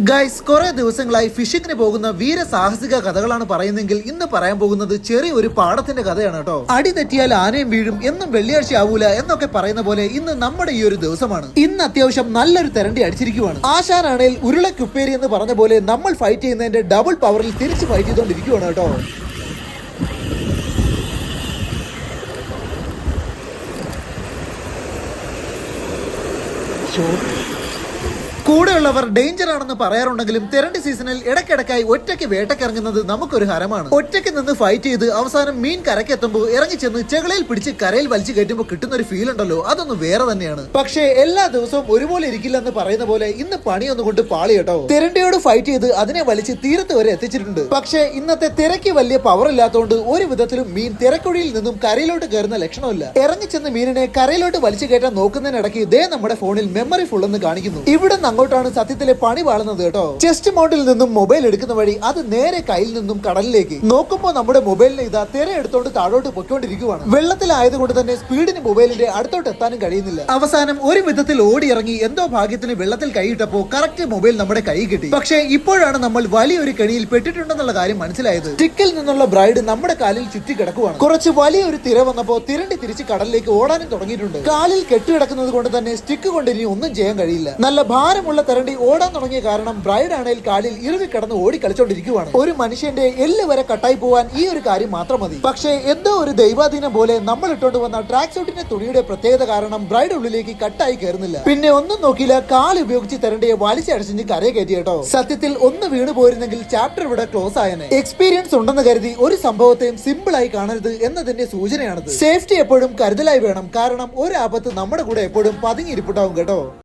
Guys, കുറെ ദിവസങ്ങളായി ഫിഷിങ്ങിന് പോകുന്ന വീരസാഹസിക കഥകളാണ് പറയുന്നെങ്കിൽ ഇന്ന് പറയാൻ പോകുന്നത് ചെറിയൊരു പാടത്തിന്റെ കഥയാണ് കേട്ടോ. അടി തെറ്റിയാൽ ആനയും വീഴും, എന്നും വെള്ളിയാഴ്ച ആവൂല എന്നൊക്കെ പറയുന്ന പോലെ ഇന്ന് നമ്മുടെ ഈ ഒരു ദിവസമാണ്. ഇന്ന് അത്യാവശ്യം നല്ലൊരു തെരണ്ടി അടിച്ചിരിക്കുവാണ്. ആശാനാണേൽ ഉരുളക്കുപ്പേരി എന്ന് പറഞ്ഞ പോലെ നമ്മൾ ഫൈറ്റ് ചെയ്യുന്നതിന്റെ ഡബിൾ പവറിൽ തിരിച്ച് ഫൈറ്റ് ചെയ്തുകൊണ്ടിരിക്കുവാണ് കേട്ടോ. കൂടെയുള്ളവർ ഡേഞ്ചർ ആണെന്ന് പറയാറുണ്ടെങ്കിലും തെരണ്ടി സീസണിൽ ഇടയ്ക്കിടയ്ക്കായി ഒറ്റയ്ക്ക് വേട്ടക്കിറങ്ങുന്നത് നമുക്കൊരു ഹരമാണ്. ഒറ്റയ്ക്ക് നിന്ന് ഫൈറ്റ് ചെയ്ത് അവസാനം മീൻ കരക്കെത്തുമ്പോൾ ഇറങ്ങിച്ചെന്ന് ചെകളയിൽ പിടിച്ച് കരയിൽ വലിച്ചു കയറ്റുമ്പോൾ കിട്ടുന്ന ഒരു ഫീൽ ഉണ്ടല്ലോ, അതൊന്ന് വേറെ തന്നെയാണ്. പക്ഷേ എല്ലാ ദിവസവും ഒരുപോലെ ഇരിക്കില്ലെന്ന് പറയുന്ന പോലെ ഇന്ന് പണിയൊന്നുകൊണ്ട് പാളി കേട്ടോ. തെരണ്ടിയോട് ഫൈറ്റ് ചെയ്ത് അതിനെ വലിച്ച് തീരത്ത് വരെ എത്തിച്ചിട്ടുണ്ട്. പക്ഷേ ഇന്നത്തെ തിരക്ക് വലിയ പവർ ഇല്ലാത്തതുകൊണ്ട് ഒരു വിധത്തിലും മീൻ തിരക്കുഴിയിൽ നിന്നും കരയിലോട്ട് കയറുന്ന ലക്ഷണമില്ല. ഇറങ്ങിച്ചെന്ന് മീനിനെ കരയിലോട്ട് വലിച്ചു കയറ്റാൻ നോക്കുന്നതിനിടയ്ക്ക് ഇതേ നമ്മുടെ ഫോണിൽ മെമ്മറി ഫുൾ എന്ന് കാണിക്കുന്നു. ഇവിടെ അങ്ങോട്ടാണ് സത്യത്തിലെ പണി വാളുന്നത് കേട്ടോ. ചെസ്റ്റ് മൗണ്ടിൽ നിന്നും മൊബൈൽ എടുക്കുന്ന വഴി അത് നേരെ കയ്യിൽ നിന്നും കടലിലേക്ക് നോക്കുമ്പോൾ നമ്മുടെ മൊബൈലിനെ ഇതാ തിര എടുത്തോണ്ട് താഴോട്ട് പൊയ്ക്കൊണ്ടിരിക്കുവാണ്. വെള്ളത്തിലായതുകൊണ്ട് തന്നെ സ്പീഡിന് മൊബൈലിന്റെ അടുത്തോട്ട് എത്താനും കഴിയുന്നില്ല. അവസാനം ഒരു വിധത്തിൽ ഓടിയിറങ്ങി എന്തോ ഭാഗ്യത്തിന് വെള്ളത്തിൽ കൈയിട്ടപ്പോ കറക്റ്റ് മൊബൈൽ നമ്മുടെ കൈ കിട്ടി. പക്ഷേ ഇപ്പോഴാണ് നമ്മൾ വലിയൊരു കെണിയിൽ പെട്ടിട്ടുണ്ടെന്നുള്ള കാര്യം മനസ്സിലായത്. സ്റ്റിക്കിൽ നിന്നുള്ള ബ്രൈഡ് നമ്മുടെ കാലിൽ ചുറ്റി കിടക്കുവാണ്. കുറച്ച് വലിയൊരു തിര വന്നപ്പോ തിരണ്ടി തിരിച്ച് കടലിലേക്ക് ഓടാനും തുടങ്ങിയിട്ടുണ്ട്. കാലിൽ കെട്ടിക്കിടക്കുന്നത് കൊണ്ട് തന്നെ സ്റ്റിക്ക് കൊണ്ട് ഇനി ഒന്നും ചെയ്യാൻ കഴിയില്ല. നല്ല ഭാരമുള്ള തെരണ്ടി ഓടാൻ തുടങ്ങിയ കാരണം ബ്രൈഡ് ആണെങ്കിൽ കാലിൽ ഇറുവി കിടന്ന് ഓടി കളിച്ചോണ്ടിരിക്കുവാണ്. ഒരു മനുഷ്യന്റെ എല്ല് വരെ കട്ടായി പോവാൻ ഈ ഒരു കാര്യം മാത്രം മതി. പക്ഷേ എന്തോ ഒരു ദൈവാധീനം പോലെ നമ്മൾ ഇട്ടോണ്ട് വന്ന ട്രാക്ക് സൂട്ടിന്റെ തുണിയുടെ പ്രത്യേകത കാരണം ബ്രൈഡ് ഉള്ളിലേക്ക് കട്ടായി കയറുന്നില്ല. പിന്നെ ഒന്നും നോക്കിയില്ല, കാല് ഉപയോഗിച്ച് തെരണ്ടിയെ വലിച്ചടച്ചിഞ്ഞ് കരയെ കയറ്റി കേട്ടോ. സത്യത്തിൽ ഒന്ന് വീണ് പോയിരുന്നെങ്കിൽ ചാപ്റ്റർ ഇവിടെ ക്ലോസ് ആയനെ. എക്സ്പീരിയൻസ് ഉണ്ടെന്ന് കരുതി ഒരു സംഭവത്തെയും സിമ്പിൾ ആയി കാണരുത് എന്നതിന്റെ സൂചനയാണത്. സേഫ്റ്റി എപ്പോഴും കരുതലായി വേണം, കാരണം ഒരു ആപത്ത് നമ്മുടെ കൂടെ എപ്പോഴും പതുങ്ങിയിരിപ്പുണ്ടാവും കേട്ടോ.